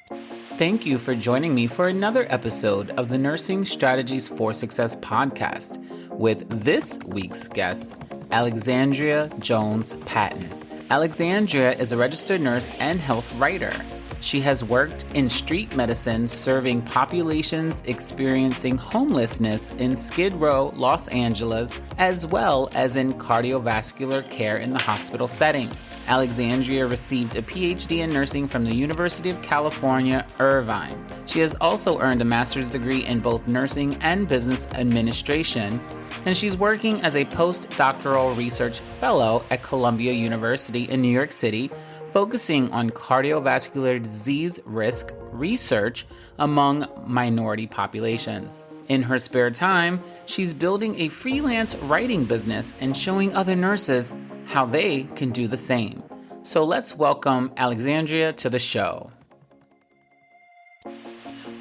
Thank you for joining me for another episode of the Nursing Strategies for Success podcast with this week's guest, Alexandria Jones Patton. Alexandria is a registered nurse and health writer. She has worked in street medicine serving populations experiencing homelessness in Skid Row, Los Angeles, as well as in cardiovascular care in the hospital setting. Alexandria received a PhD in nursing from the University of California, Irvine. She has also earned a master's degree in both nursing and business administration, and she's working as a postdoctoral research fellow at Columbia University in New York City, focusing on cardiovascular disease risk research among minority populations. In her spare time, she's building a freelance writing business and showing other nurses how they can do the same. So let's welcome Alexandria to the show.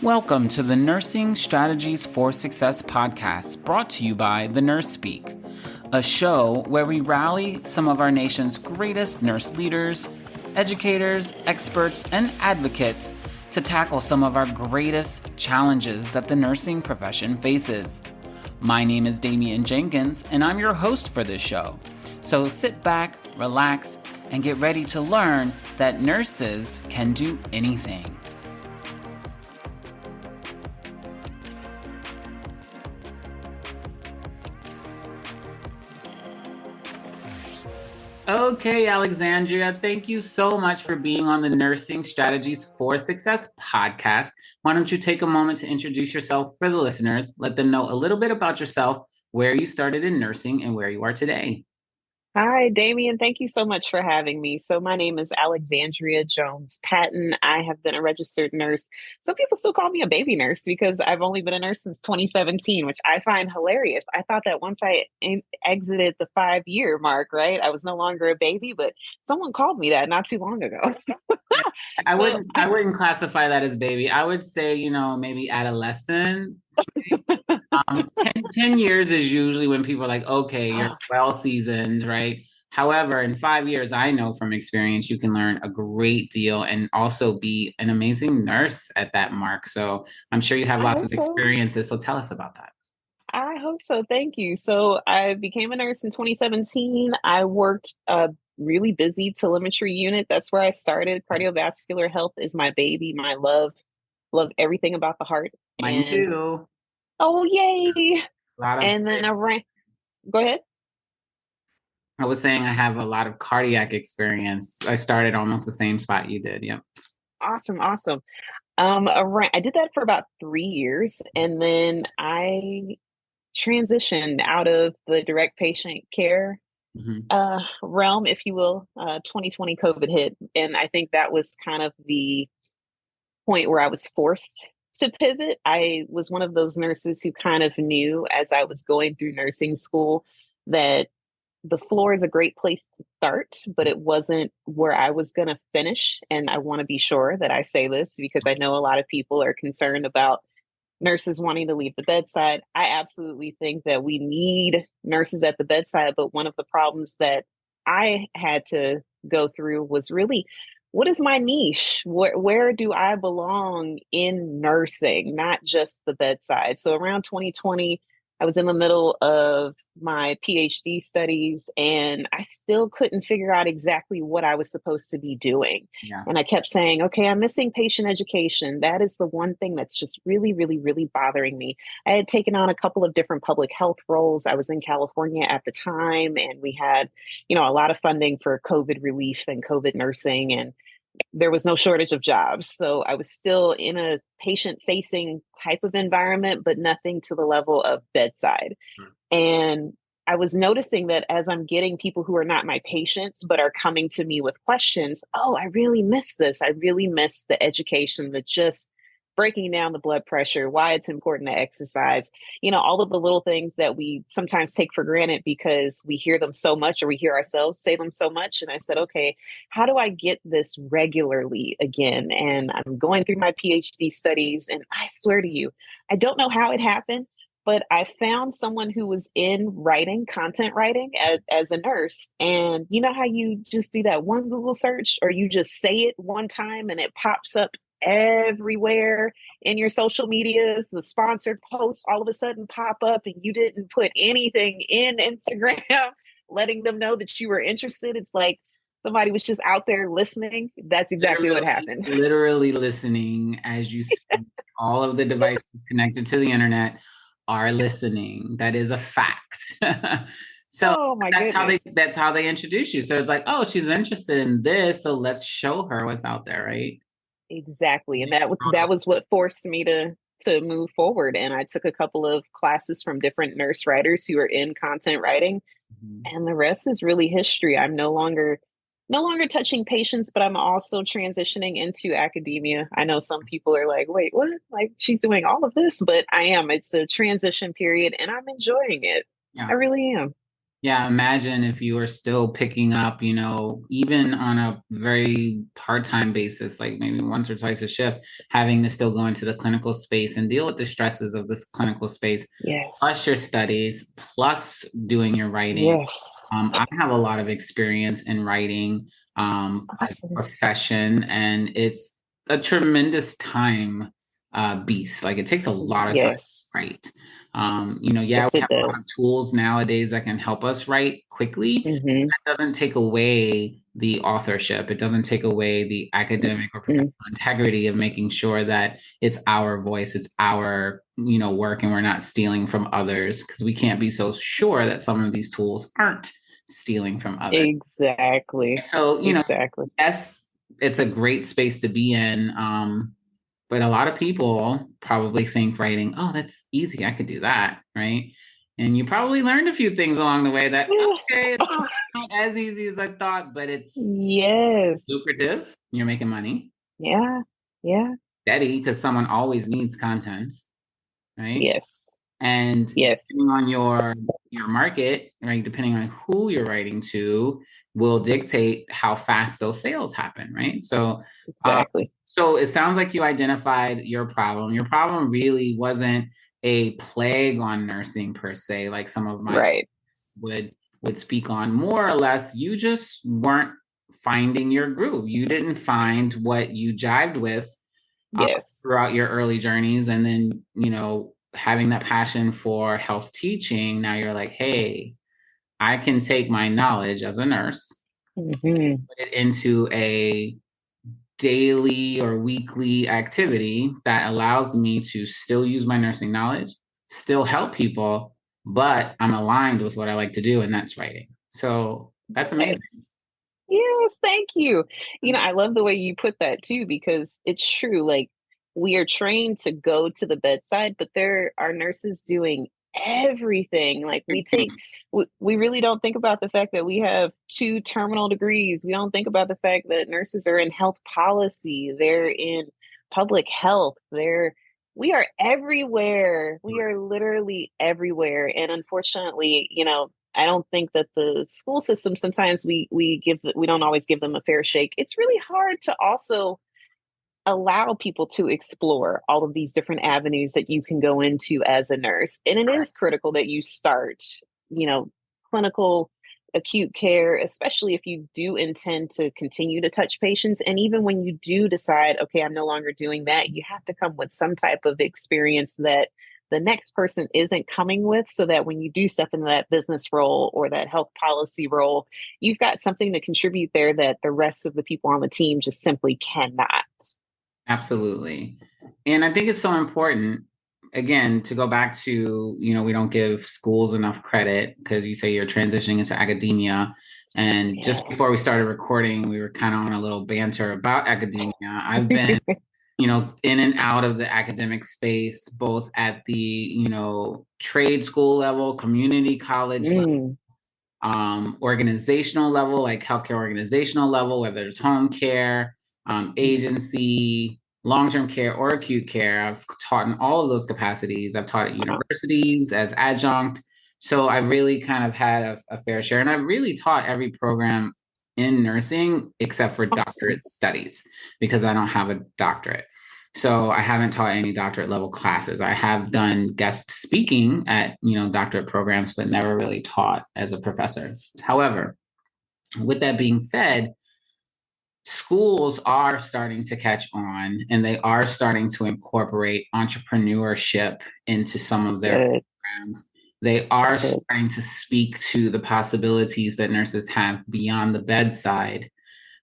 Welcome to the Nursing Strategies for Success podcast, brought to you by The Nurse Speak, a show where we rally some of our nation's greatest nurse leaders, educators, experts, and advocates to tackle some of our greatest challenges that the nursing profession faces. My name is Damian Jenkins, and I'm your host for this show. So sit back, relax, and get ready to learn that nurses can do anything. Okay, Alexandria, thank you so much for being on the Nursing Strategies for Success podcast. Why don't you take a moment to introduce yourself for the listeners, let them know a little bit about yourself, where you started in nursing, and where you are today. Hi, Damian. Thank you so much for having me. So my name is Alexandria Jones Patton. I have been a registered nurse. Some people still call me a baby nurse because I've only been a nurse since 2017, which I find hilarious. I thought that once I exited the 5-year mark, right, I was no longer a baby, but someone called me that not too long ago. I wouldn't classify that as baby. I would say, maybe adolescent. 10 years is usually when people are like, okay, you're well seasoned, right? However, in 5 years, I know from experience, you can learn a great deal and also be an amazing nurse at that mark. So I'm sure you have I lots hope of so. experiences. So tell us about that. I hope so. Thank you. So I became a nurse in 2017. I worked a really busy telemetry unit. That's where I started. Cardiovascular health is my baby, my love. Love everything about the heart. Mine And too. oh, yay. A lot of, And then I ran. Go ahead. I was saying I have a lot of cardiac experience. I started almost the same spot you did. Yep. Awesome. Awesome. I did that for about 3 years. And then I transitioned out of the direct patient care Mm-hmm. realm, if you will. 2020 COVID hit. And I think that was kind of the point where I was forced to pivot. I was one of those nurses who kind of knew as I was going through nursing school that the floor is a great place to start, but it wasn't where I was going to finish. And I want to be sure that I say this because I know a lot of people are concerned about nurses wanting to leave the bedside. I absolutely think that we need nurses at the bedside. But one of the problems that I had to go through was really, what is my niche? Where do I belong in nursing, not just the bedside? So around 2020, I was in the middle of my PhD studies and I still couldn't figure out exactly what I was supposed to be doing. Yeah. And I kept saying, okay, I'm missing patient education. That is the one thing that's just really, really, really bothering me. I had taken on a couple of different public health roles. I was in California at the time, and we had, a lot of funding for COVID relief and COVID nursing. And there was no shortage of jobs. So I was still in a patient facing type of environment, but nothing to the level of bedside. And I was noticing that as I'm getting people who are not my patients, but are coming to me with questions, oh, I really miss this. I really miss the education that just breaking down the blood pressure, why it's important to exercise, all of the little things that we sometimes take for granted because we hear them so much or we hear ourselves say them so much. And I said, okay, how do I get this regularly again? And I'm going through my PhD studies, and I swear to you, I don't know how it happened, but I found someone who was in writing, content writing as a nurse. And you know how you just do that one Google search or you just say it one time and it pops up everywhere in your social medias. The sponsored posts all of a sudden pop up and you didn't put anything in Instagram letting them know that you were interested. It's like somebody was just out there listening. That's exactly what happened. Literally listening as you speak. All of the devices connected to the internet are listening. That is a fact. So Oh my goodness. that's how they introduce you. So it's like, oh, she's interested in this, so let's show her what's out there, right? Exactly. And that was what forced me to move forward. And I took a couple of classes from different nurse writers who are in content writing, Mhm. and the rest is really history. I'm no longer touching patients, but I'm also transitioning into academia. I know some people are like, wait, what? Like she's doing all of this, but I am. It's a transition period and I'm enjoying it. I Yeah. really am. Yeah, imagine if you were still picking up, even on a very part-time basis, like maybe once or twice a shift, having to still go into the clinical space and deal with the stresses of this clinical space, plus Yes. your studies, plus doing your writing. Yes. I have a lot of experience in writing as a Awesome. profession, and it's a tremendous time beast. Like it takes a lot of time to Yes. write. Yeah, Yes, we it have a lot of does. tools nowadays that can help us write quickly. Mm-hmm. That doesn't take away the authorship. It doesn't take away the academic or professional Mm-hmm. integrity of making sure that it's our voice, it's our, work, and we're not stealing from others, because we can't be so sure that some of these tools aren't stealing from others. Exactly. So, Exactly. yes, it's a great space to be in. But a lot of people probably think writing, oh, that's easy. I could do that. Right. And you probably learned a few things along the way that, okay, it's not as easy as I thought, but it's Yes. lucrative. You're making money, Yeah. Yeah. steady, because someone always needs content. Right. Yes. And Yes. depending on your market, right, depending on who you're writing to, will dictate how fast those sales happen, right? Um, Exactly. so it sounds like you identified your problem. Your problem really wasn't a plague on nursing per se, like some of my Right. would speak on. More or less, you just weren't finding your groove. You didn't find what you jived with uh, Yes. throughout your early journeys, and then having that passion for health teaching. Now you're like, hey, I can take my knowledge as a nurse, Hmm. put it into a daily or weekly activity that allows me to still use my nursing knowledge, still help people, but I'm aligned with what I like to do, and that's writing. So that's amazing. Yes. Yes, thank you. I love the way you put that too, because it's true. Like, we are trained to go to the bedside, but there are nurses doing everything. Like, we really don't think about the fact that we have two terminal degrees. We don't think about the fact that nurses are in health policy, they're in public health, we are everywhere. We are literally everywhere. And unfortunately, I don't think that the school system, sometimes we don't always give them a fair shake. It's really hard to also allow people to explore all of these different avenues that you can go into as a nurse. And it is critical that you start, you know, clinical acute care, especially if you do intend to continue to touch patients. And even when you do decide, okay, I'm no longer doing that, you have to come with some type of experience that the next person isn't coming with, so that when you do step into that business role or that health policy role, you've got something to contribute there that the rest of the people on the team just simply cannot. Absolutely. And I think it's so important, again, to go back to, we don't give schools enough credit, because you say you're transitioning into academia. And just Yeah. before we started recording, we were kind of on a little banter about academia. I've been, in and out of the academic space, both at the, trade school level, community college level, Mm, organizational level, like healthcare organizational level, whether it's home care, agency, long-term care, or acute care. I've taught in all of those capacities. I've taught at wow. universities as adjunct. So I really kind of had a fair share. And I've really taught every program in nursing except for Awesome. doctorate studies, because I don't have a doctorate. So I haven't taught any doctorate level classes. I have done guest speaking at, doctorate programs, but never really taught as a professor. However, with that being said, schools are starting to catch on, and they are starting to incorporate entrepreneurship into some of their Good, programs. They are good. starting to speak to the possibilities that nurses have beyond the bedside.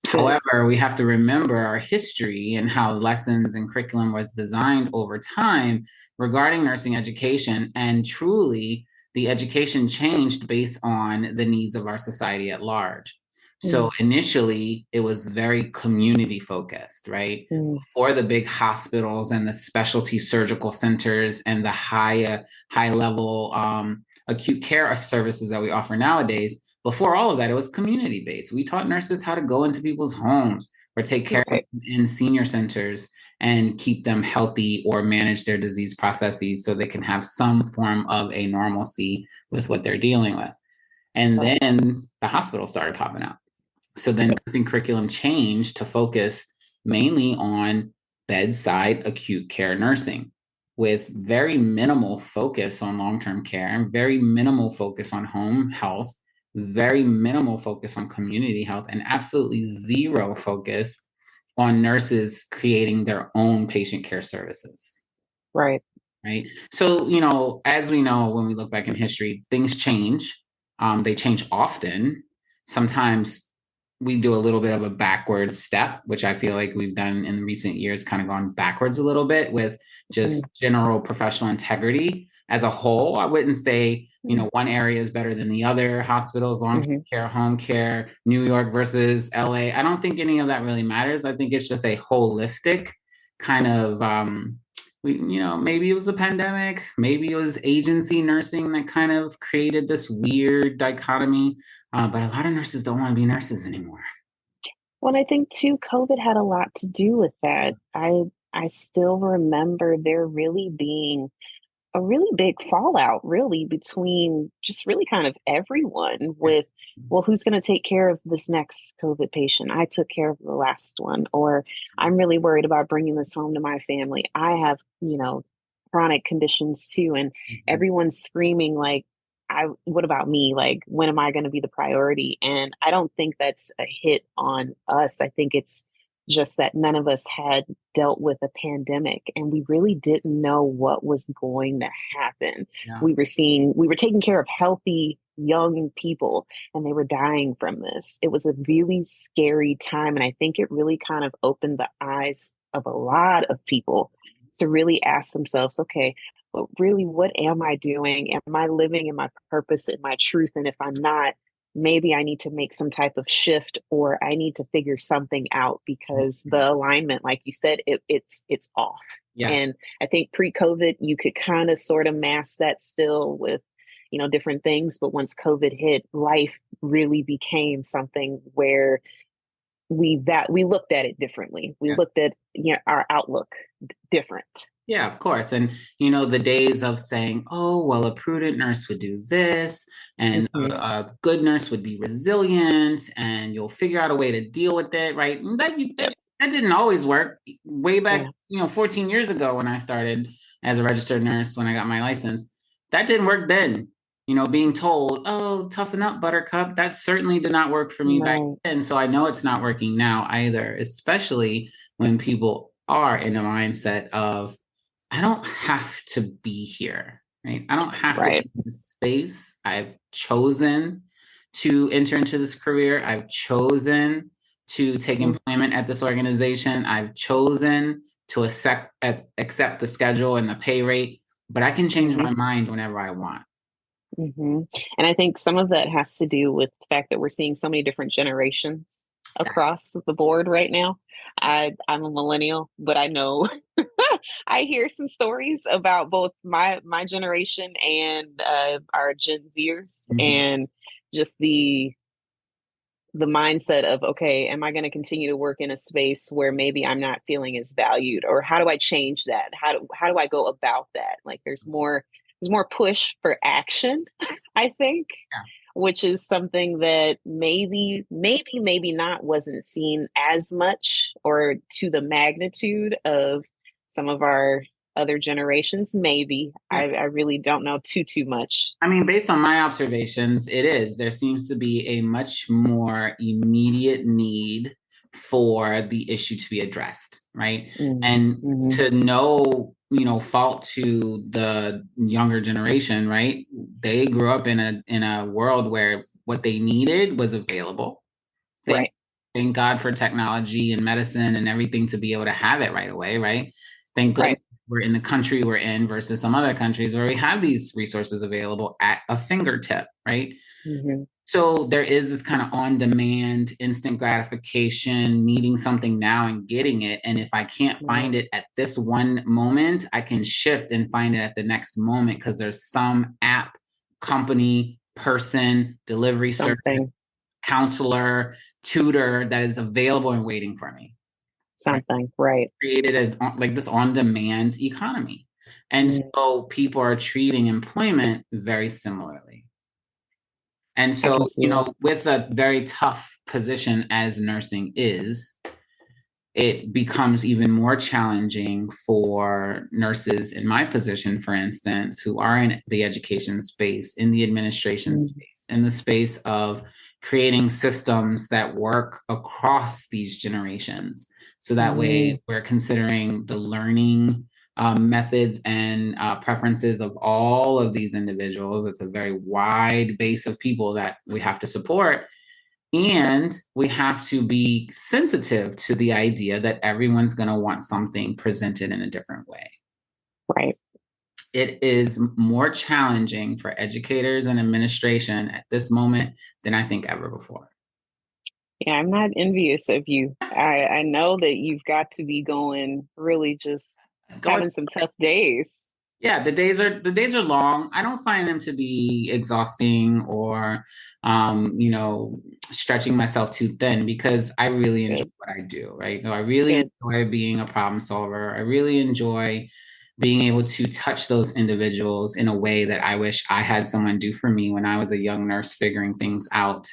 Good. However, we have to remember our history and how lessons and curriculum was designed over time regarding nursing education. And truly, the education changed based on the needs of our society at large. So Mm, initially, it was very community focused, right? mm, Before the big hospitals and the specialty surgical centers and the high level acute care services that we offer nowadays, before all of that, it was community based. We taught nurses how to go into people's homes or take care of right. them in senior centers and keep them healthy or manage their disease processes so they can have some form of a normalcy with what they're dealing with. And Right. then the hospital started popping up. So then Yep. nursing curriculum changed to focus mainly on bedside acute care nursing with very minimal focus on long-term care and very minimal focus on home health, very minimal focus on community health, and absolutely zero focus on nurses creating their own patient care services. Right. Right. So, as we know, when we look back in history, things change. They change often. Sometimes we do a little bit of a backward step, which I feel like we've done in recent years, kind of gone backwards a little bit with just Mm, general professional integrity as a whole. I wouldn't say, mm, one area is better than the other. Hospitals, long-term mhm. care, home care, New York versus LA. I don't think any of that really matters. I think it's just a holistic kind of maybe it was a pandemic, maybe it was agency nursing that kind of created this weird dichotomy. But a lot of nurses don't want to be nurses anymore. Well, and I think too, COVID had a lot to do with that. I still remember there really being a really big fallout really between just really kind of everyone Yeah. with, well, who's going to take care of this next COVID patient? I took care of the last one, or I'm really worried about bringing this home to my family. I have, chronic conditions too. And Mhm. everyone's screaming like, what about me? Like, when am I going to be the priority? And I don't think that's a hit on us. I think it's just that none of us had dealt with a pandemic and we really didn't know what was going to happen. Yeah. We were taking care of healthy young people and they were dying from this. It was a really scary time. And I think it really kind of opened the eyes of a lot of people to really ask themselves, okay, but really, what am I doing? Am I living in my purpose and my truth? And if I'm not, maybe I need to make some type of shift or I need to figure something out because Mhm. the alignment, like you said, it's off. Yeah. And I think pre-COVID, you could kind of sort of mask that still with, different things. But once COVID hit, life really became something where we looked at it differently. We Yeah. looked at our outlook different. Yeah, of course. And, the days of saying, oh, well, a prudent nurse would do this, and a, Hmm. a good nurse would be resilient, and you'll figure out a way to deal with it, right? And Yep. that didn't always work. Way back, Yeah. 14 years ago when I started as a registered nurse, when I got my license, that didn't work then. Being told, oh, toughen up, buttercup, that certainly did not work for me back Right. then. So I know it's not working now either, especially when people are in a mindset of, I don't have to be here, right? I don't have to Right. be in this space. I've chosen to enter into this career. I've chosen to take employment at this organization. I've chosen to accept the schedule and the pay rate, but I can change Mm-hmm. my mind whenever I want. Hmm. And I think some of that has to do with the fact that we're seeing so many different generations That, across the board right now. I'm a millennial, but I know I hear some stories about both my generation and our Gen Zers, mhm. and just the mindset of, okay, am I going to continue to work in a space where maybe I'm not feeling as valued, or how do I change that? How do I go about that? Like there's more push for action, I think, Yeah. which is something that maybe not wasn't seen as much or to the magnitude of some of our other generations. Maybe Yeah. I really don't know too much. I mean, based on my observations, it is. There seems to be a much more immediate need for the issue to be addressed, right? Mm, And mhm. to no, fault to the younger generation, right? They grew up in a world where what they needed was available. Thank Right, thank God for technology and medicine and everything to be able to have it right away, right? Thank goodness right. we're in the country we're in versus some other countries where we have these resources available at a fingertip, right? Mhm. So there is this kind of on-demand, instant gratification, needing something now and getting it. And if I can't Right. find it at this one moment, I can shift and find it at the next moment because there's some app, company, person, delivery service, Something, counselor, tutor that is available and waiting for me. Right? something, right. Created as like this on-demand economy. And Mm, so people are treating employment very similarly. And I so, can see that. with a very tough position as nursing is, it becomes even more challenging for nurses in my position, for instance, who are in the education space, in the administration Mm, space, in the space of creating systems that work across these generations. So that mm, way we're considering the learning methods and preferences of all of these individuals. It's a very wide base of people that we have to support. And we have to be sensitive to the idea that everyone's going to want something presented in a different way. right. It is more challenging for educators and administration at this moment than I think ever before. Yeah, I'm not envious of you. I know that you've got to be going really just Going having some tough days. Yeah, the days are long. I don't find them to be exhausting or stretching myself too thin because I really enjoy Good, what I do, right? So I really good. enjoy being a problem solver. I really enjoy being able to touch those individuals in a way that I wish I had someone do for me when I was a young nurse figuring things out.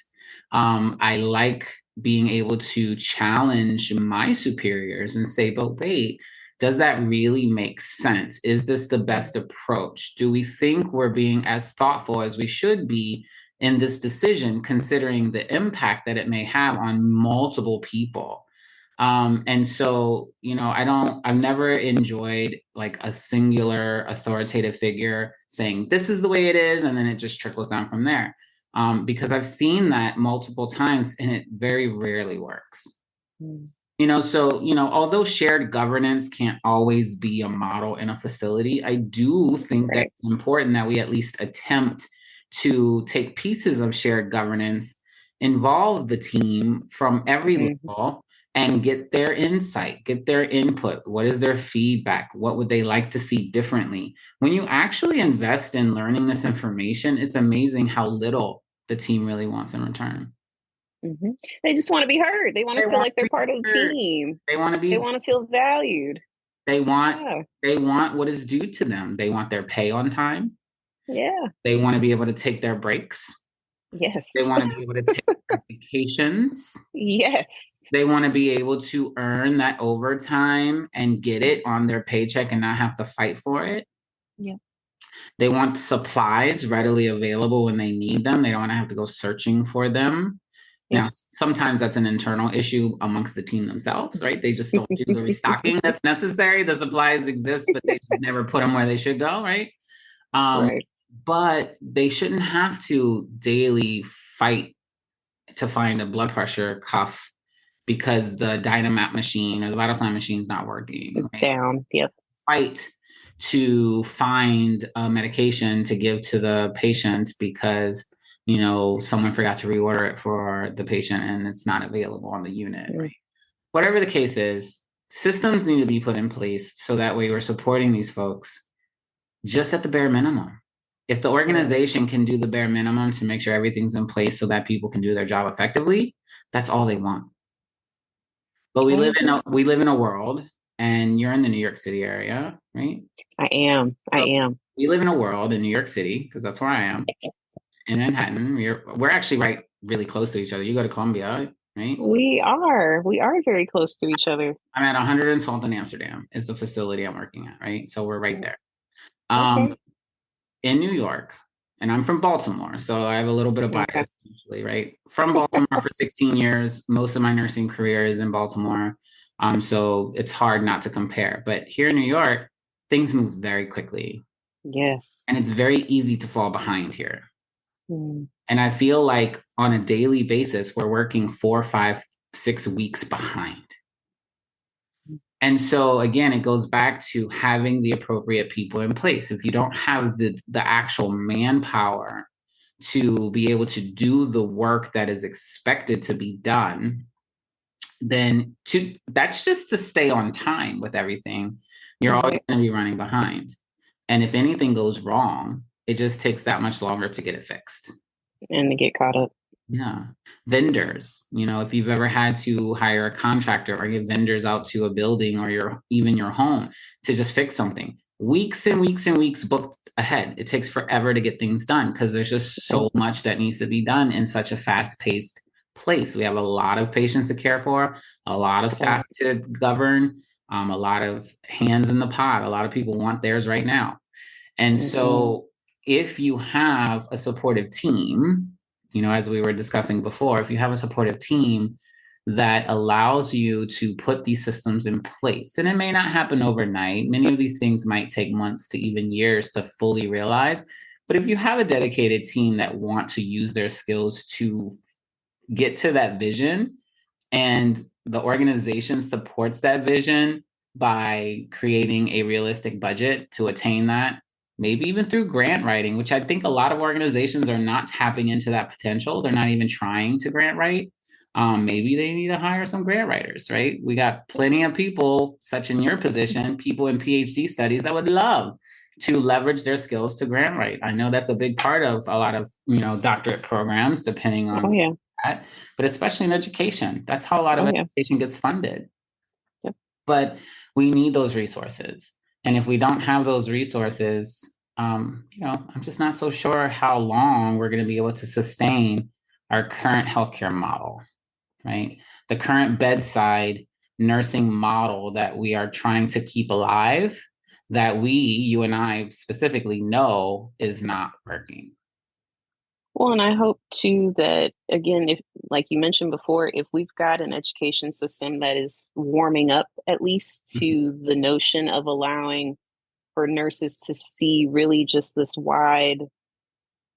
I like being able to challenge my superiors and say, but wait, does that really make sense? Is this the best approach? Do we think we're being as thoughtful as we should be in this decision, considering the impact that it may have on multiple people? And so, I've never enjoyed like a singular authoritative figure saying, this is the way it is, and then it just trickles down from there. Because I've seen that multiple times and it very rarely works. Mm, Although shared governance can't always be a model in a facility, I do think that right. it's important that we at least attempt to take pieces of shared governance, involve the team from every Mhm, level, and get their insight, get their input. What is their feedback? What would they like to see differently? When you actually invest in learning this information, it's amazing how little the team really wants in return. mhm. They just want to be heard. They want They to feel want like to they're be part of the heard. team. They want to They be want to feel valued. They want Yeah, they want what is due to them. They want their pay on time. yeah, They want to be able to take their breaks. They yes, want to be able to take their vacations. yes. They want to be able to earn that overtime and get it on their paycheck and not have to fight for it. Yeah. They want supplies readily available when they need them. They don't want to have to go searching for them. Yep. Now, sometimes that's an internal issue amongst the team themselves, right? They just don't do the restocking that's necessary. The supplies exist, but they just never put them where they should go, right? Um, Right. but they shouldn't have to daily fight to find a blood pressure cuff because the Dynamap machine or the vital sign machine is not working, right? Down. Yep. Fight to find a medication to give to the patient because someone forgot to reorder it for the patient and it's not available on the unit, Mm, right? Whatever the case is, systems need to be put in place so that way we're supporting these folks just at the bare minimum. If the right. organization can do the bare minimum to make sure everything's in place so that people can do their job effectively, that's all they want. But I agree. we live in a world, and you're in the New York City area, right? I am. I So am. we live in a world in New York City because that's where I am in Manhattan. We're actually right really close to each other. You go to Columbia, right? We are. We are very close to each other. I'm at 100 and Salt in Amsterdam is the facility I'm working at, right? So we're right Mm, there. okay. In New York. and I'm from Baltimore, so I have a little bit of Okay. bias usually, right? From Baltimore for 16 years, most of my nursing career is in Baltimore. So it's hard not to compare. But here in New York, things move very quickly, Yes. and it's very easy to fall behind here. Mm. And I feel like on a daily basis, we're working 4, 5, 6 weeks behind. And so again, it goes back to having the appropriate people in place. If you don't have the actual manpower to be able to do the work that is expected to be done, then that's just to stay on time with everything. You're always Right. going to be running behind. And if anything goes wrong, it just takes that much longer to get it fixed. And to get caught up. Yeah. Vendors, if you've ever had to hire a contractor or get vendors out to a building or even your home to just fix something, weeks and weeks and weeks booked ahead. It takes forever to get things done because there's just Right. so much that needs to be done in such a fast-paced place. We have a lot of patients to care for, a lot of Right. staff to govern, a lot of hands in the pot. A lot of people want theirs right now. And Hmm. so if you have a supportive team, as we were discussing before, if you have a supportive team that allows you to put these systems in place, and it may not happen overnight, many of these things might take months to even years to fully realize. But if you have a dedicated team that want to use their skills to get to that vision, and the organization supports that vision by creating a realistic budget to attain that, maybe even through grant writing, which I think a lot of organizations are not tapping into that potential. They're not even trying to grant write. Maybe they need to hire some grant writers, right? We got plenty of people, such in your position, people in PhD studies that would love to leverage their skills to grant write. I know that's a big part of a lot of, doctorate programs, depending Oh on yeah. that, but especially in education. That's how a lot of Oh yeah. education gets funded. Yep. But we need those resources. And if we don't have those resources, I'm just not so sure how long we're going to be able to sustain our current healthcare model, right? The current bedside nursing model that we are trying to keep alive, that you and I specifically know is not working. Well, and I hope too that, again, if, like you mentioned before, if we've got an education system that is warming up at least Mhm. to the notion of allowing for nurses to see really just this wide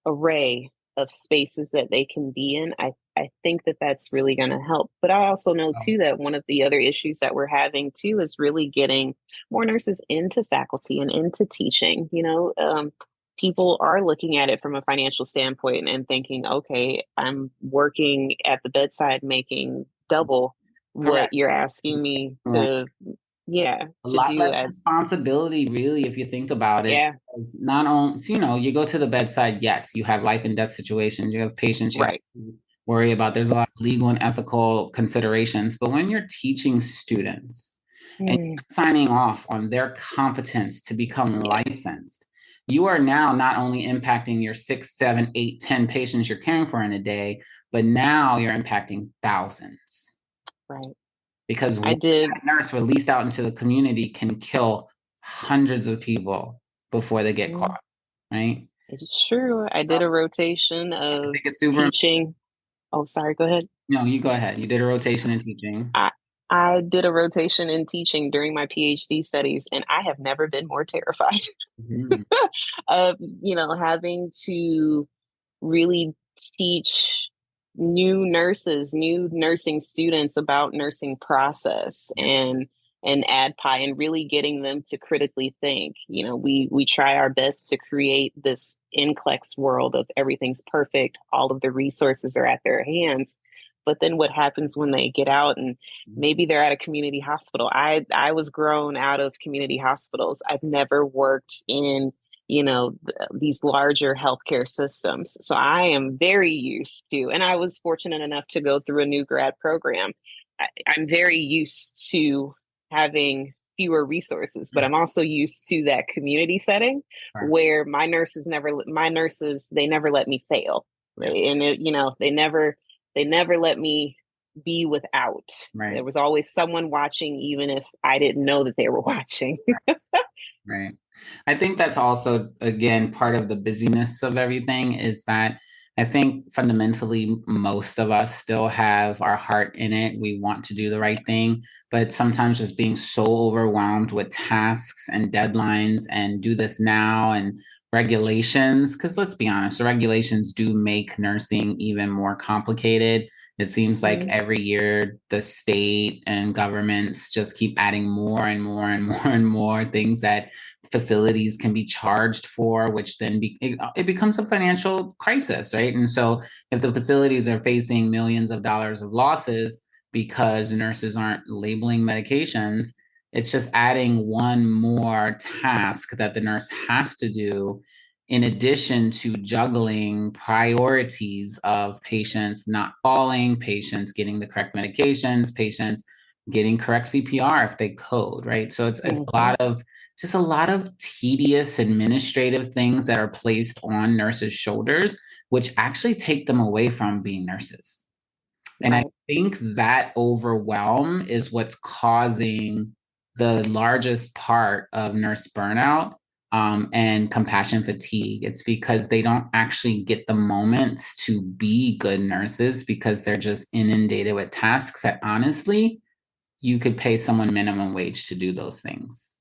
array of spaces that they can be in, I think that that's really going to help. But I also know too that one of the other issues that we're having too is really getting more nurses into faculty and into teaching. People are looking at it from a financial standpoint and thinking, okay, I'm working at the bedside making double what Correct. you're asking me to, yeah, A to lot do less as, responsibility, really, if you think about it. yeah, Because not only, you go to the bedside, yes, you have life and death situations, you have patients you have right. to worry about. There's a lot of legal and ethical considerations. But when you're teaching students and Mm, signing off on their competence to become yeah, licensed, you are now not only impacting your 6, 7, 8, 10 patients you're caring for in a day, but now you're impacting thousands, right. because I one did. nurse released out into the community can kill hundreds of people before they get Mm, caught, right? it's true. I So did a rotation I of think it's super. teaching. Oh, sorry, go ahead. No, you go ahead. You did a rotation in teaching. I I did a rotation in teaching during my PhD studies, and I have never been more terrified Mhm. of, having to really teach new nurses, new nursing students about nursing process Yeah. and ADPI and really getting them to critically think. We try our best to create this NCLEX world of everything's perfect, all of the resources are at their hands. But then what happens when they get out and maybe they're at a community hospital? I was grown out of community hospitals. I've never worked in these larger healthcare systems. So I am very used to, and I was fortunate enough to go through a new grad program. I'm very used to having fewer resources, but I'm also used to that community setting Sure. where my nurses, they never let me fail. Yeah. And they never let me be without. Right. There was always someone watching, even if I didn't know that they were watching. Right. I think that's also, again, part of the busyness of everything is that I think fundamentally most of us still have our heart in it. We want to do the right thing, but sometimes just being so overwhelmed with tasks and deadlines and do this now and regulations, because let's be honest, the regulations do make nursing even more complicated. It seems like Mm-hmm. every year the state and governments just keep adding more and more and more and more things that facilities can be charged for, which then it becomes a financial crisis, right? And so if the facilities are facing millions of dollars of losses because nurses aren't labeling medications, it's just adding one more task that the nurse has to do in addition to juggling priorities of patients not falling, patients getting the correct medications, patients getting correct CPR if they code, right? So it's a Mm-hmm. lot of just a lot of tedious administrative things that are placed on nurses' shoulders, which actually take them away from being nurses. And I Right. think that overwhelm is what's causing the largest part of nurse burnout and compassion fatigue. It's because they don't actually get the moments to be good nurses because they're just inundated with tasks that honestly, you could pay someone minimum wage to do those things.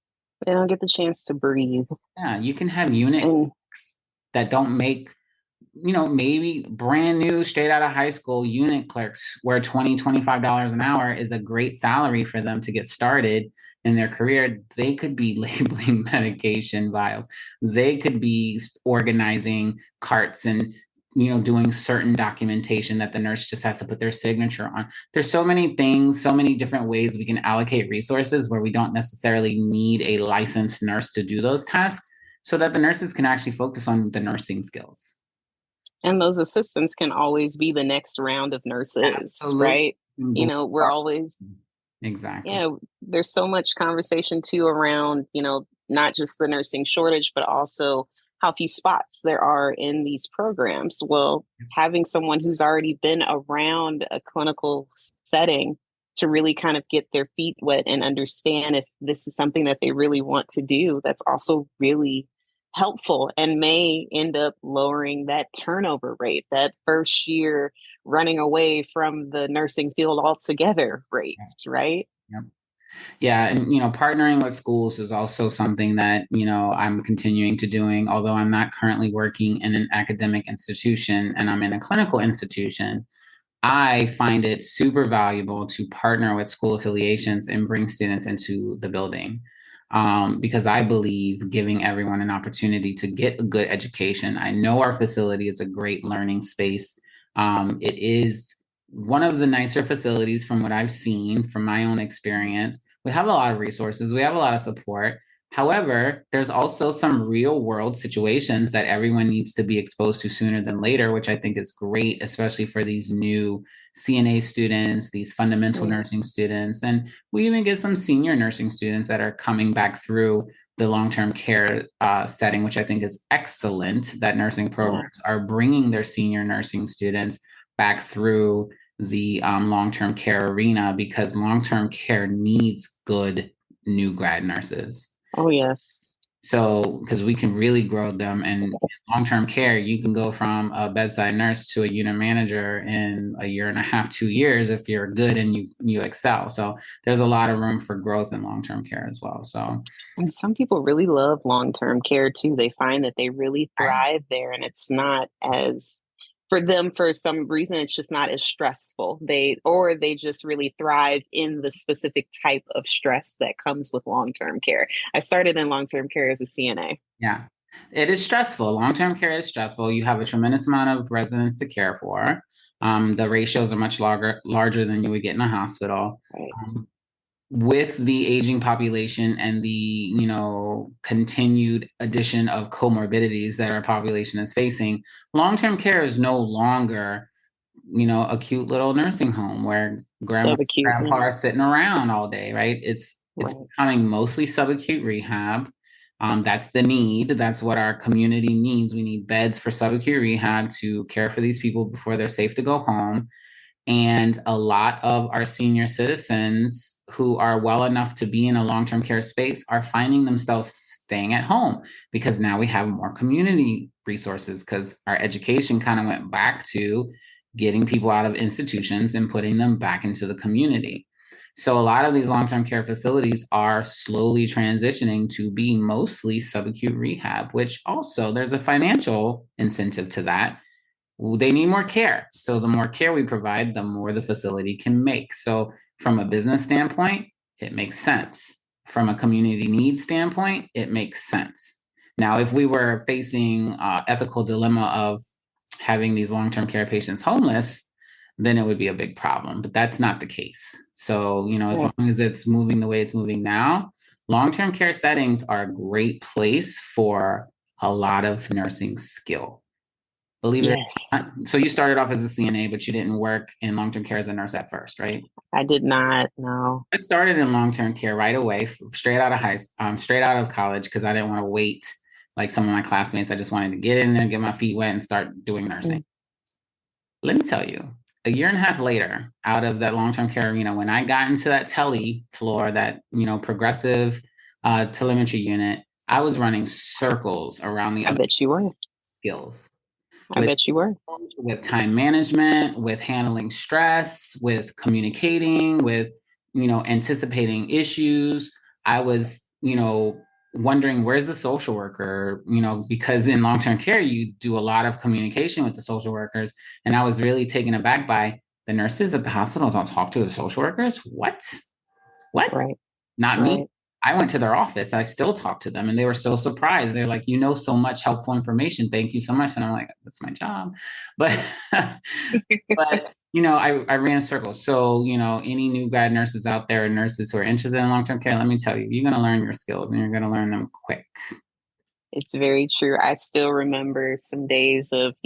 They don't get the chance to breathe. Yeah, you can have unit And clerks that don't make, maybe brand new, straight out of high school unit clerks where $25 an hour is a great salary for them to get started in their career. They could be labeling medication vials. They could be organizing carts and doing certain documentation that the nurse just has to put their signature on. There's so many things, so many different ways we can allocate resources where we don't necessarily need a licensed nurse to do those tasks so that the nurses can actually focus on the nursing skills. and those assistants can always be the next round of nurses, Absolutely. right? We're always, Exactly. yeah, there's so much conversation too around, not just the nursing shortage, but also how few spots there are in these programs. Well, having someone who's already been around a clinical setting to really kind of get their feet wet and understand if this is something that they really want to do, that's also really helpful and may end up lowering that turnover rate, that first year running away from the nursing field altogether rates, right? Yep. Yeah, and partnering with schools is also something that I'm continuing to doing. Although I'm not currently working in an academic institution and I'm in a clinical institution, I find it super valuable to partner with school affiliations and bring students into the building. Because I believe giving everyone an opportunity to get a good education. I know our facility is a great learning space. It is one of the nicer facilities from what I've seen from my own experience. We have a lot of resources, we have a lot of support. However, there's also some real world situations that everyone needs to be exposed to sooner than later, which I think is great, especially for these new CNA students, these fundamental Mm. nursing students. And we even get some senior nursing students that are coming back through the long-term care setting, which I think is excellent that nursing Yeah. programs are bringing their senior nursing students back through the long-term care arena because long-term care needs good new grad nurses. Oh, yes. So, because we can really grow them, and in long-term care, you can go from a bedside nurse to a unit manager in a year and a half, 2 years if you're good and you excel. So there's a lot of room for growth in long-term care as well. So, And some people really love long-term care too. They find that they really right. thrive there and it's not as for them for some reason it's just not as stressful. They just really thrive in the specific type of stress that comes with long-term care. I started in long-term care as a CNA. Yeah, it is stressful. Long-term care is stressful. You have a tremendous amount of residents to care for. The ratios are much larger than you would get in a hospital. Right. With the aging population and the continued addition of comorbidities that our population is facing, long-term care is no longer a cute little nursing home where grandma and Subacute. grandpa are sitting around all day, right? It's Right. becoming mostly subacute rehab. That's the need. That's what our community needs. We need beds for subacute rehab to care for these people before they're safe to go home. And a lot of our senior citizens who are well enough to be in a long-term care space are finding themselves staying at home because now we have more community resources because our education kind of went back to getting people out of institutions and putting them back into the community. So a lot of these long-term care facilities are slowly transitioning to be mostly subacute rehab, which also there's a financial incentive to that. They need more care. So the more care we provide, the more the facility can make. So from a business standpoint, it makes sense. From a community needs standpoint, it makes sense. Now, if we were facing ethical dilemma of having these long-term care patients homeless, then it would be a big problem. But that's not the case. So, as Yeah. long as it's moving the way it's moving now, long-term care settings are a great place for a lot of nursing skill. Believe it or Yes. not. So you started off as a CNA, but you didn't work in long-term care as a nurse at first, right? I did not know. I started in long-term care right away, straight out of straight out of college, because I didn't want to wait like some of my classmates. I just wanted to get in there, get my feet wet, and start doing nursing. Mm. Let me tell you, a year and a half later, out of that long-term care, when I got into that tele floor, that progressive telemetry unit, I was running circles around the I other bet you were. skills. I bet you were. With time management, with handling stress, with communicating, with, anticipating issues. I was, wondering where's the social worker, because in long-term care, you do a lot of communication with the social workers. And I was really taken aback by the nurses at the hospital don't talk to the social workers. What? What? Right. Not me. Right. I went to their office. I still talk to them and they were so surprised. They're like, so much helpful information. Thank you so much. And I'm like, that's my job. But, but, I ran circles. So, any new grad nurses out there, nurses who are interested in long-term care, let me tell you, you're going to learn your skills and you're going to learn them quick. It's very true. I still remember some days of,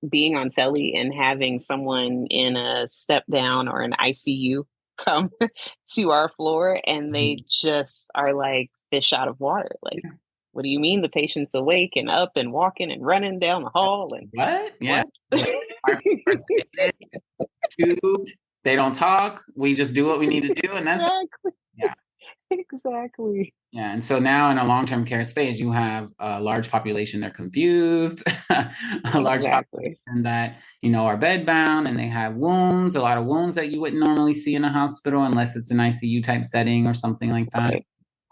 being on telly and having someone in a step down or an ICU come to our floor and they just are like fish out of water. Like, what do you mean the patient's awake and up and walking and running down the hall? And What? Yeah. what? Tubed. They don't talk. We just do what we need to do. And that's Exactly. yeah. Exactly. Yeah, and so now in a long-term care space, you have a large population they're confused, a large Exactly. population that are bedbound and they have wounds, a lot of wounds that you wouldn't normally see in a hospital unless it's an ICU type setting or something like that.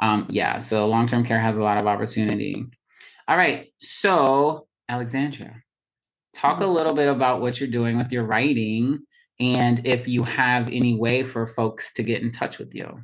Right. Yeah, so long-term care has a lot of opportunity. All right, so Alexandria, talk a little bit about what you're doing with your writing and if you have any way for folks to get in touch with you.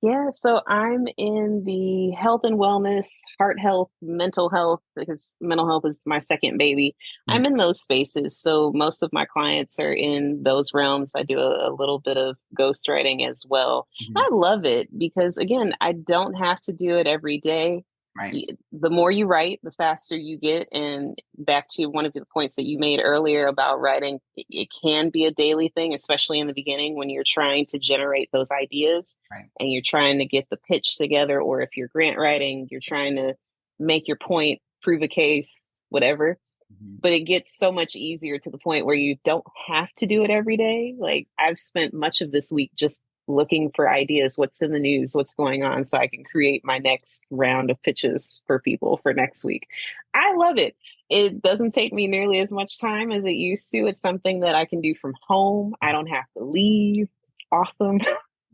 Yeah, so I'm in the health and wellness, heart health, mental health, because mental health is my second baby. Mm-hmm. I'm in those spaces. So most of my clients are in those realms. I do a little bit of ghostwriting as well. Mm-hmm. I love it because, again, I don't have to do it every day. Right. The more you write, the faster you get. And back to one of the points that you made earlier about writing, it can be a daily thing, especially in the beginning when you're trying to generate those ideas Right. and you're trying to get the pitch together. Or if you're grant writing, you're trying to make your point, prove a case, whatever. Mm-hmm. But it gets so much easier to the point where you don't have to do it every day. Like I've spent much of this week just looking for ideas, what's in the news, what's going on, so I can create my next round of pitches for people for next week. I love it. It doesn't take me nearly as much time as it used to. It's something that I can do from home. I don't have to leave. It's awesome.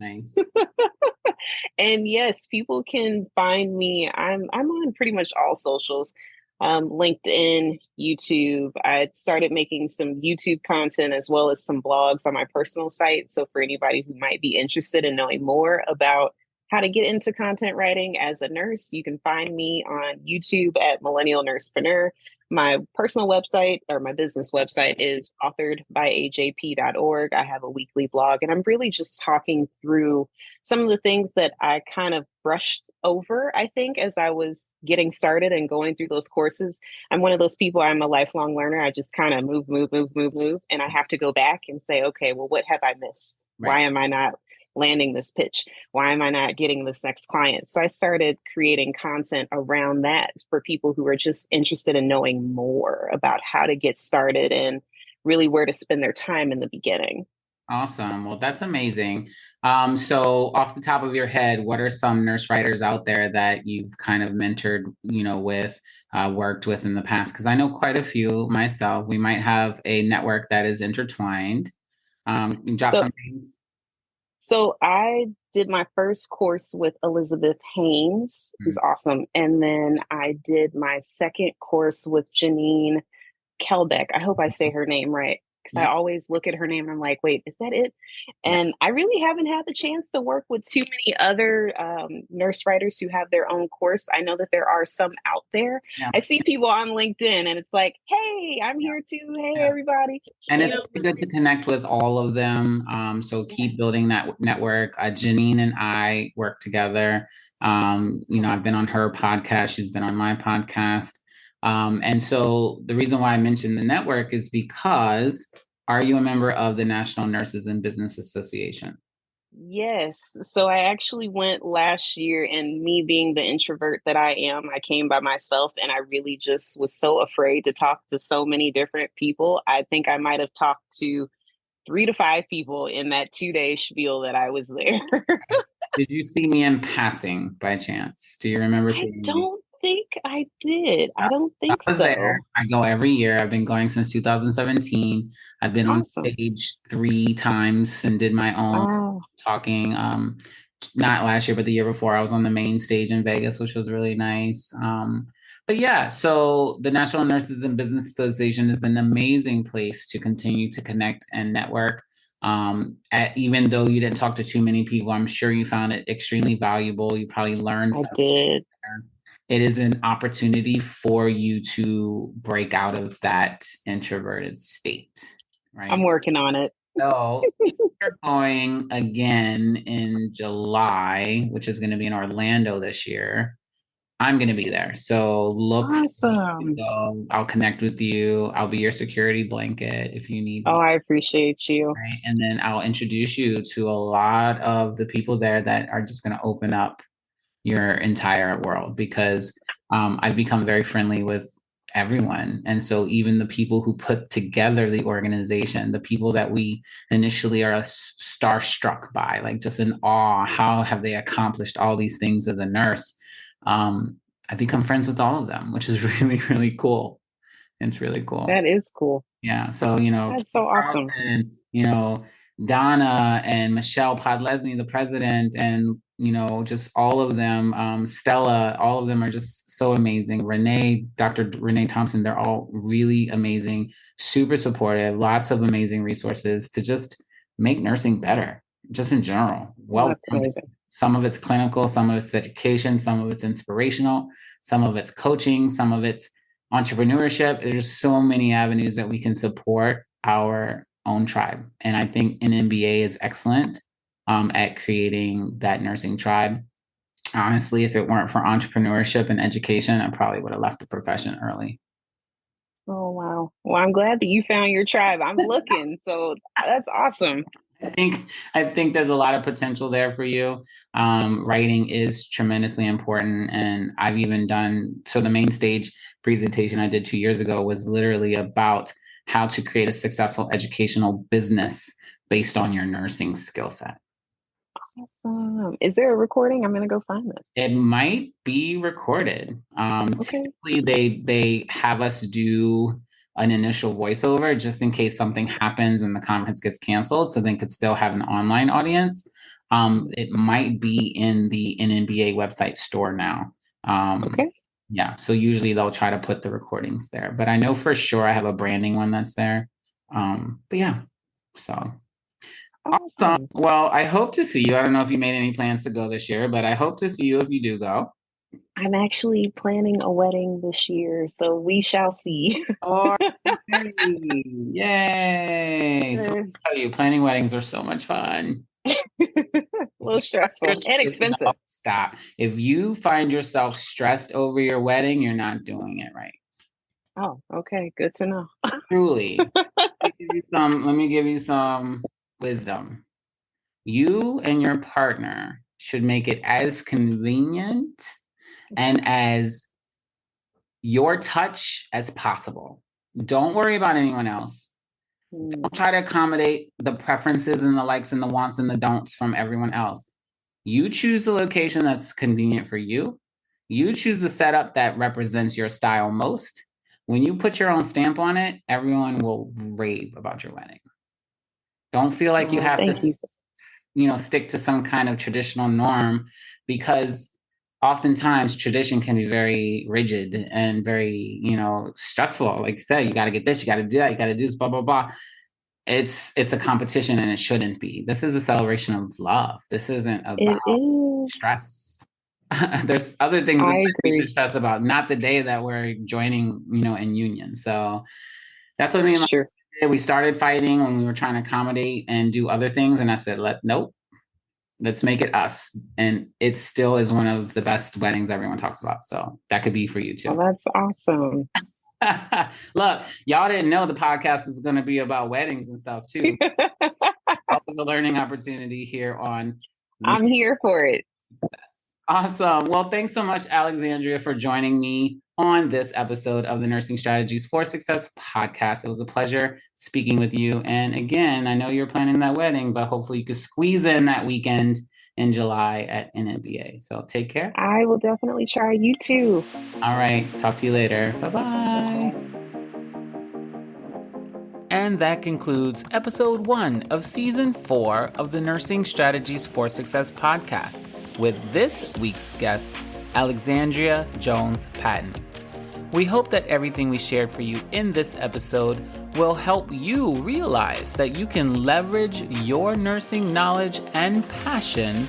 Nice. And yes, people can find me. I'm on pretty much all socials. LinkedIn, YouTube. I started making some YouTube content as well as some blogs on my personal site. So for anybody who might be interested in knowing more about how to get into content writing as a nurse, you can find me on YouTube at Millennial Nursepreneur. My personal website or my business website is authoredbyajp.org. I have a weekly blog and I'm really just talking through some of the things that I kind of brushed over, I think, as I was getting started and going through those courses. I'm one of those people, I'm a lifelong learner. I just kind of move. And I have to go back and say, okay, well, what have I missed? Right. Why am I not landing this pitch? Why am I not getting this next client? So I started creating content around that for people who are just interested in knowing more about how to get started and really where to spend their time in the beginning. Awesome. Well, that's amazing. So off the top of your head, what are some nurse writers out there that you've kind of mentored, with, worked with in the past? Because I know quite a few myself. We might have a network that is intertwined. Can you drop So some names? So I did my first course with Elizabeth Haynes, who's Mm, awesome. And then I did my second course with Janine Kelbeck. I hope I say her name right because I yeah. always look at her name and I'm like, wait, is that it? And I really haven't had the chance to work with too many other nurse writers who have their own course. I know that there are some out there. Yeah. I see people on LinkedIn and it's like, hey, I'm here too. Hey, Yeah. everybody. And You it's know, really good to connect with all of them. So yeah, keep building that network. Janine and I work together. I've been on her podcast. She's been on my podcast. And so the reason why I mentioned the network is because are you a member of the National Nurses in Business Association? yes. So I actually went last year, and me being the introvert that I am, I came by myself and I really just was so afraid to talk to so many different people. I think I might have talked to 3 to 5 people in that 2 day spiel that I was there. Did you see me in passing by chance? Do you remember I seeing me? don't think I did. I don't I think was there. so. I go every year. I've been going since 2017. I've been on Awesome. stage 3 times and did my own Wow. talking. Not last year, but the year before, I was on the main stage in Vegas, which was really nice. But yeah, so the National Nurses and Business Association is an amazing place to continue to connect and network. Even though you didn't talk to too many people, I'm sure you found it extremely valuable. You probably learned I something. did. It is an opportunity for you to break out of that introverted state, I'm right? working on it. So if you're going again in July, which is going to be in Orlando this year. I'm going to be there. So look for me to Awesome. go. I'll connect with you. I'll be your security blanket if you need Oh, one. I appreciate you. Right. And then I'll introduce you to a lot of the people there that are just going to open up your entire world because I've become very friendly with everyone. And so even the people who put together the organization, the people that we initially are starstruck by, like just in awe, how have they accomplished all these things as a nurse? I've become friends with all of them, which is really, really cool. It's really cool. That is cool. Yeah. So, That's Kim so awesome. Carlson, Donna and Michelle Podlesny, the president, and, just all of them, Stella, all of them are just so amazing. Renee, Dr. Renee Thompson, they're all really amazing, super supportive, lots of amazing resources to just make nursing better, just in general. Oh, Well, that's amazing. some of it's clinical, some of it's education, some of it's inspirational, some of it's coaching, some of it's entrepreneurship. There's so many avenues that we can support our own tribe. And I think an MBA is excellent at creating that nursing tribe. Honestly, if it weren't for entrepreneurship and education, I probably would have left the profession early. Oh, wow. Well, I'm glad that you found your tribe. I'm looking. So that's awesome. I think I think there's a lot of potential there for you. Writing is tremendously important, and I've even done so. The main stage presentation I did 2 years ago was literally about how to create a successful educational business based on your nursing skill set. Awesome. Is there a recording? I'm going to go find this. It might be recorded. Okay. Typically, they have us do an initial voiceover just in case something happens and the conference gets canceled, so they could still have an online audience. It might be in the NNBA website store now. Okay. Yeah, so usually they'll try to put the recordings there, but I know for sure I have a branding one that's there. But yeah, so awesome. Awesome. Well, I hope to see you. I don't know if you made any plans to go this year, but I hope to see you if you do go. I'm actually planning a wedding this year, so we shall see. Or yay! So let me tell you, planning weddings are so much fun. A If little you stressful and no, expensive. stop. If you find yourself stressed over your wedding, you're not doing it right. Oh, okay. Good to know. Truly. Let me give you some wisdom. You and your partner should make it as convenient and as your touch as possible. Don't worry about anyone else. Mm. Don't try to accommodate the preferences and the likes and the wants and the don'ts from everyone else. You choose the location that's convenient for you. You choose the setup that represents your style most. When you put your own stamp on it, everyone will rave about your wedding. Don't feel like you Oh, have to, thank you. stick to some kind of traditional norm, because oftentimes tradition can be very rigid and very, stressful. Like you said, you got to get this, you got to do that, you got to do this, blah, blah, blah. It's a competition, and it shouldn't be. This is a celebration of love. This isn't about It is. stress. There's other things in I life we should agree. stress about, not the day that we're joining, in union. So that's what me and It's my true. did. We started fighting when we were trying to accommodate and do other things, and I said, nope, let's make it us. And it still is one of the best weddings everyone talks about. So that could be for you Oh, too. that's awesome. Look, y'all didn't know the podcast was going to be about weddings and stuff too. That was a learning opportunity here on I'm here for it. Success. Awesome. Well, thanks so much, Alexandria, for joining me on this episode of the Nursing Strategies for Success podcast. It was a pleasure speaking with you. And again, I know you're planning that wedding, but hopefully you could squeeze in that weekend in July at NNBA. So take care. I will definitely try. You too. All right. Talk to you later. Bye-bye. Bye. And that concludes episode 1 of season 4 of the Nursing Strategies for Success podcast with this week's guest, Alexandria Jones Patton. We hope that everything we shared for you in this episode will help you realize that you can leverage your nursing knowledge and passion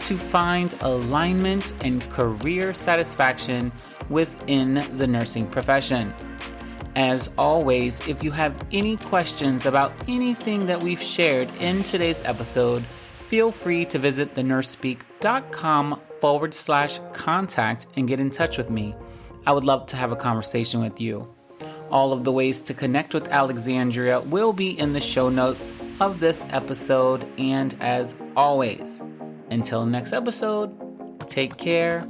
to find alignment and career satisfaction within the nursing profession. As always, if you have any questions about anything that we've shared in today's episode, feel free to visit thenursespeak.com/contact and get in touch with me. I would love to have a conversation with you. All of the ways to connect with Alexandria will be in the show notes of this episode. And as always, until next episode, take care,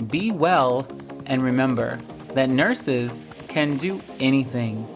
be well, and remember that nurses can do anything.